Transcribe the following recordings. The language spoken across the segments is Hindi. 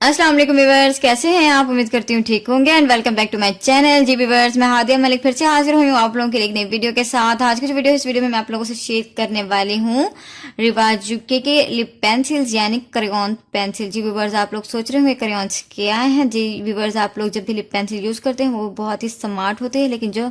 अस्सलाम वालेकुम व्यूअर्स, कैसे हैं आप? उम्मीद करती हूँ ठीक होंगे and welcome back to my channel. जी व्यूअर्स, मैं हादिया मलिक फिर से हाजिर हुई हूँ आप लोगों के लिए एक नई वीडियो के साथ। आज की जो वीडियो है, इस वीडियो में मैं आप लोगों से शेयर करने वाली हूँ रिवाज यूके के लिप पेंसिल्स यानी क्रेयॉन पेंसिल। जी व्यूअर्स, आप लोग सोच रहे होंगे क्रेयॉन्स क्या है। जी व्यूअर्स, आप लोग जब भी लिप पेंसिल यूज करते हैं वो बहुत ही स्मार्ट होते हैं, लेकिन जो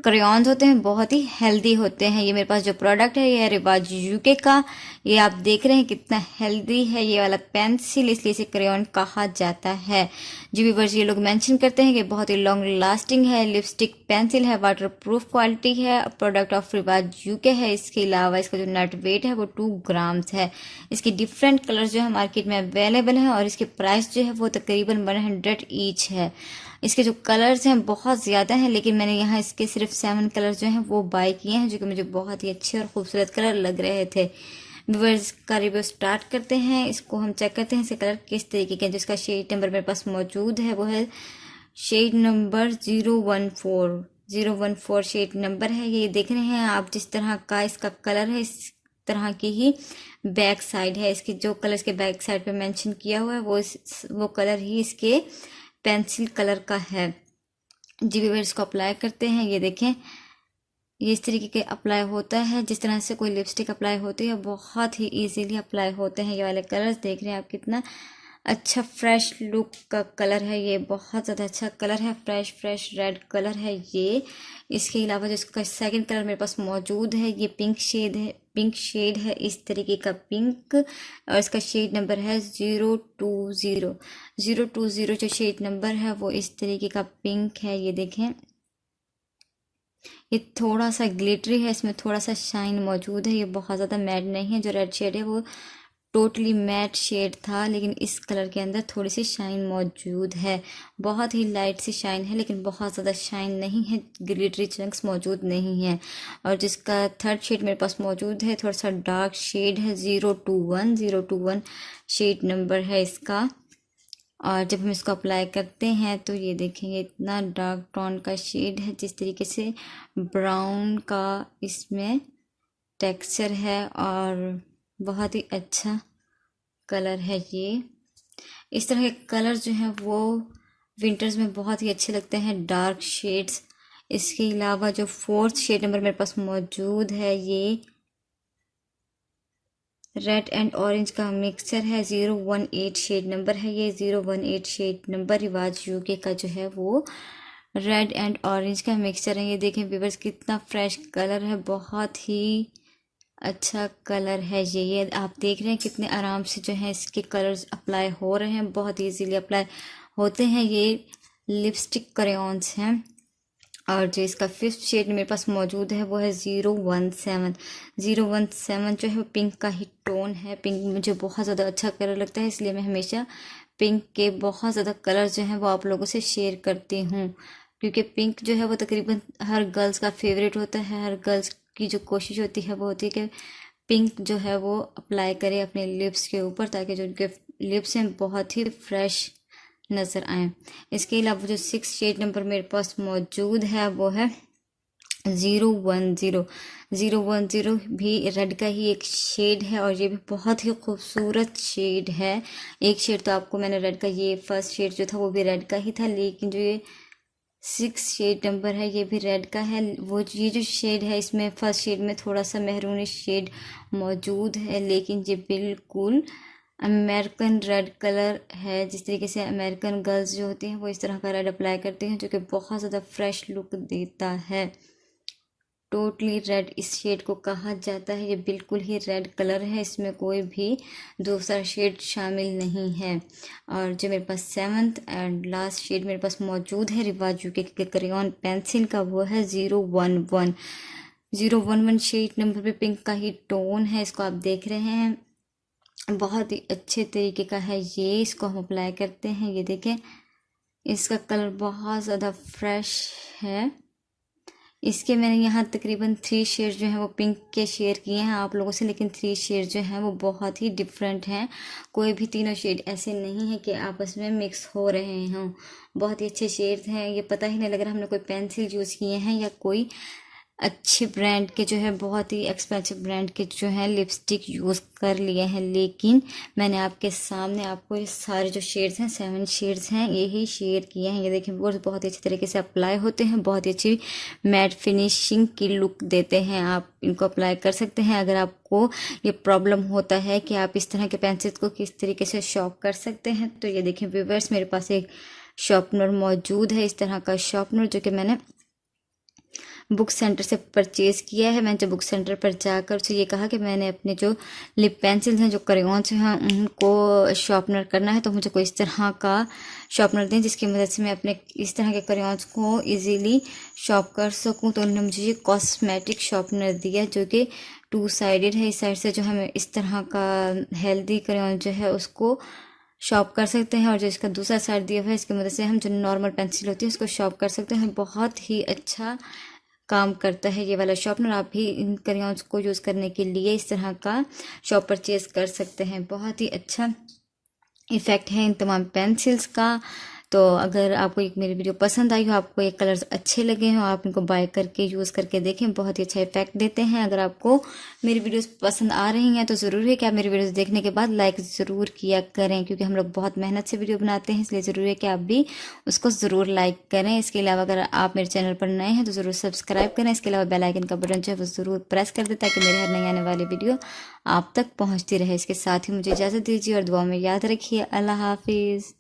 क्रेयॉन्स होते हैं बहुत ही हेल्दी होते हैं। ये मेरे पास जो प्रोडक्ट है ये है रिवाज यूके का। ये आप देख रहे हैं कितना हेल्दी है ये वाला पेंसिल, इसलिए इसे क्रेयॉन कहा जाता है। जी व्यूअर्स, ये लोग मेंशन करते हैं कि बहुत ही लॉन्ग लास्टिंग है, लिपस्टिक पेंसिल है, वाटर प्रूफ क्वालिटी है, प्रोडक्ट ऑफ रिवाज यूके है। इसके अलावा इसका जो नेट वेट है वो 2 ग्राम्स है। इसके डिफरेंट कलर्स जो है मार्केट में अवेलेबल है और इसके प्राइस जो है वो तकरीबन 100 ईच है। इसके जो कलर्स हैं बहुत ज़्यादा हैं, लेकिन मैंने यहाँ इसके सिर्फ 7 कलर जो हैं वो बाय किए हैं, जो कि मुझे बहुत ही अच्छे और खूबसूरत कलर लग रहे थे। व्यूअर्स का रिव्यू स्टार्ट करते हैं। इसको हम चेक करते हैं इसके कलर किस तरीके के हैं। जिसका शेड नंबर मेरे पास मौजूद है वो है शेड नंबर 014 शेड नंबर है। ये देख रहे हैं आप, जिस तरह का इसका कलर है इस तरह की ही बैक साइड है। इसके जो कलर इसके बैक साइड पे मेंशन किया हुआ है वो कलर ही इसके पेंसिल कलर का है। जी व्यूअर्स, इसको अप्लाई करते हैं। ये देखें, ये इस तरीके के अप्लाई होता है जिस तरह से कोई लिपस्टिक अप्लाई होती है, बहुत ही इजीली अप्लाई होते हैं ये वाले कलर्स। देख रहे हैं आप कितना अच्छा फ्रेश लुक का कलर है ये, बहुत ज़्यादा अच्छा कलर है, फ्रेश फ्रेश रेड कलर है ये। इसके अलावा जो इसका सेकंड कलर मेरे पास मौजूद है ये पिंक शेड है इस तरीके का पिंक, और इसका शेड नंबर है 020 जो शेड नंबर है वो इस तरीके का पिंक है। ये देखें, ये थोड़ा सा ग्लिटरी है, इसमें थोड़ा सा शाइन मौजूद है। ये बहुत ज़्यादा मैट नहीं है। जो रेड शेड है वो टोटली मैट शेड था, लेकिन इस कलर के अंदर थोड़ी सी शाइन मौजूद है। बहुत ही लाइट सी शाइन है, लेकिन बहुत ज़्यादा शाइन नहीं है, ग्लिटरी चंक्स मौजूद नहीं है। और जिसका थर्ड शेड मेरे पास मौजूद है थोड़ा सा डार्क शेड है, 021 शेड नंबर है इसका। और जब हम इसको अप्लाई करते हैं तो ये देखेंगे इतना डार्क टोन का शेड है, जिस तरीके से ब्राउन का इसमें टेक्सचर है और बहुत ही अच्छा कलर है ये। इस तरह के कलर जो हैं वो विंटर्स में बहुत ही अच्छे लगते हैं, डार्क शेड्स। इसके अलावा जो फोर्थ शेड नंबर मेरे पास मौजूद है ये रेड एंड ऑरेंज का मिक्सचर है, 018 शेड नंबर है ये। 018 शेड नंबर रिवाज यूके का जो है वो रेड एंड ऑरेंज का मिक्सचर है। ये देखें व्यूअर्स, कितना फ्रेश कलर है, बहुत ही अच्छा कलर है ये आप देख रहे हैं कितने आराम से जो है इसके कलर्स अप्लाई हो रहे हैं, बहुत इजीली अप्लाई होते हैं। ये लिपस्टिक क्रेयॉन्स हैं। और जो इसका फिफ्थ शेड मेरे पास मौजूद है वो है 017 जो है वो पिंक का ही टोन है। पिंक मुझे बहुत ज़्यादा अच्छा कलर लगता है, इसलिए मैं हमेशा पिंक के बहुत ज़्यादा कलर जो हैं वो आप लोगों से शेयर करती हूँ, क्योंकि पिंक जो है वो तकरीबन हर गर्ल्स का फेवरेट होता है। हर गर्ल्स की जो कोशिश होती है वो होती है कि पिंक जो है वो अप्लाई करे अपने लिप्स के ऊपर, ताकि जो उनके लिप्स हैं बहुत ही फ्रेश नज़र आए। इसके अलावा जो 6 शेड नंबर मेरे पास मौजूद है वो है 010 भी रेड का ही एक शेड है, और ये भी बहुत ही खूबसूरत शेड है। एक शेड तो आपको मैंने रेड का, ये फर्स्ट शेड जो था वो भी रेड का ही था, लेकिन जो ये 6 शेड नंबर है ये भी रेड का है। वो ये जो शेड है इसमें फर्स्ट शेड में थोड़ा सा मेहरूनी शेड मौजूद है, लेकिन ये बिल्कुल अमेरिकन रेड कलर है। जिस तरीके से अमेरिकन गर्ल्स जो होती हैं वो इस तरह का रेड अप्लाई करती हैं, जो कि बहुत ज़्यादा फ्रेश लुक देता है। टोटली रेड इस शेड को कहा जाता है। ये बिल्कुल ही रेड कलर है, इसमें कोई भी दूसरा शेड शामिल नहीं है। और जो मेरे पास 7th एंड लास्ट शेड मेरे पास मौजूद है रिवाज यूके के क्रेयॉन पेंसिल का वो है 011 शेड नंबर पे पिंक का ही टोन है। इसको आप देख रहे हैं बहुत ही अच्छे तरीके का है ये। इसको हम अप्लाई करते हैं। ये देखें, इसका कलर बहुत ज़्यादा फ्रेश है। इसके मैंने यहाँ तकरीबन 3 शेड जो हैं वो पिंक के शेयर किए हैं आप लोगों से, लेकिन 3 शेड जो हैं वो बहुत ही डिफरेंट हैं। कोई भी तीनों शेड ऐसे नहीं है कि आपस में मिक्स हो रहे हों। बहुत ही अच्छे शेड्स हैं, ये पता ही नहीं लग रहा हमने कोई पेंसिल यूज़ किए हैं या कोई अच्छे ब्रांड के जो है, बहुत ही एक्सपेंसिव ब्रांड के जो है लिपस्टिक यूज़ कर लिए हैं, लेकिन मैंने आपके सामने आपको ये सारे जो शेड्स हैं, 7 शेड्स हैं, यही शेयर किए हैं। ये देखिए व्यूअर्स, बहुत ही अच्छी तरीके से अप्लाई होते हैं, बहुत ही अच्छी मैट फिनिशिंग की लुक देते हैं। आप इनको अप्लाई कर सकते हैं। अगर आपको ये प्रॉब्लम होता है कि आप इस तरह के पेंसिल्स को किस तरीके से शॉर्प कर सकते हैं, तो ये देखिए व्यूअर्स, मेरे पास एक शॉर्पनर मौजूद है, इस तरह का शॉर्पनर, जो कि मैंने बुक सेंटर से परचेज किया है। मैंने जब बुक सेंटर पर जाकर उससे ये कहा कि मैंने अपने जो लिप पेंसिल्स हैं, जो क्रेयॉन्स हैं, उनको शॉर्पनर करना है, तो मुझे कोई इस तरह का शॉर्पनर दें जिसकी मदद से मैं अपने इस तरह के क्रेयॉन्स को इजीली शॉर्प कर सकूं। तो उन्होंने मुझे ये कॉस्मेटिक शॉर्पनर दिया, जो कि 2 साइडेड है। इस साइड से जो हमें इस तरह का हेल्दी क्रेयॉन जो है उसको शॉर्प कर सकते हैं, और जो इसका दूसरा साइड दिया हुआ है, इसकी मदद से हम जो नॉर्मल पेंसिल होती है उसको शॉर्प कर सकते हैं। बहुत ही अच्छा काम करता है ये वाला शॉर्पनर। आप भी इन क्रेयॉन्स को यूज़ करने के लिए इस तरह का शॉप परचेज कर सकते हैं। बहुत ही अच्छा इफ़ेक्ट है इन तमाम पेंसिल्स का। तो अगर आपको एक मेरी वीडियो पसंद आई हो, आपको ये कलर्स अच्छे लगे हों, आप इनको बाय करके यूज़ करके देखें, बहुत ही अच्छा इफेक्ट देते हैं। अगर आपको मेरी वीडियोस पसंद आ रही हैं तो ज़रूर है कि आप मेरी वीडियोस देखने के बाद लाइक ज़रूर किया करें, क्योंकि हम लोग बहुत मेहनत से वीडियो बनाते हैं, इसलिए ज़रूरी है कि आप भी उसको ज़रूर लाइक करें। इसके अलावा अगर आप मेरे चैनल पर नए हैं तो ज़रूर सब्सक्राइब करें। इसके अलावा बेल आइकन का बटन जो है वो ज़रूर प्रेस कर दें, ताकि मेरे हर नई आने वाली वीडियो आप तक पहुँचती रहे। इसके साथ ही मुझे इजाज़त दीजिए और दुआ में याद रखिए। अल्लाह हाफिज़।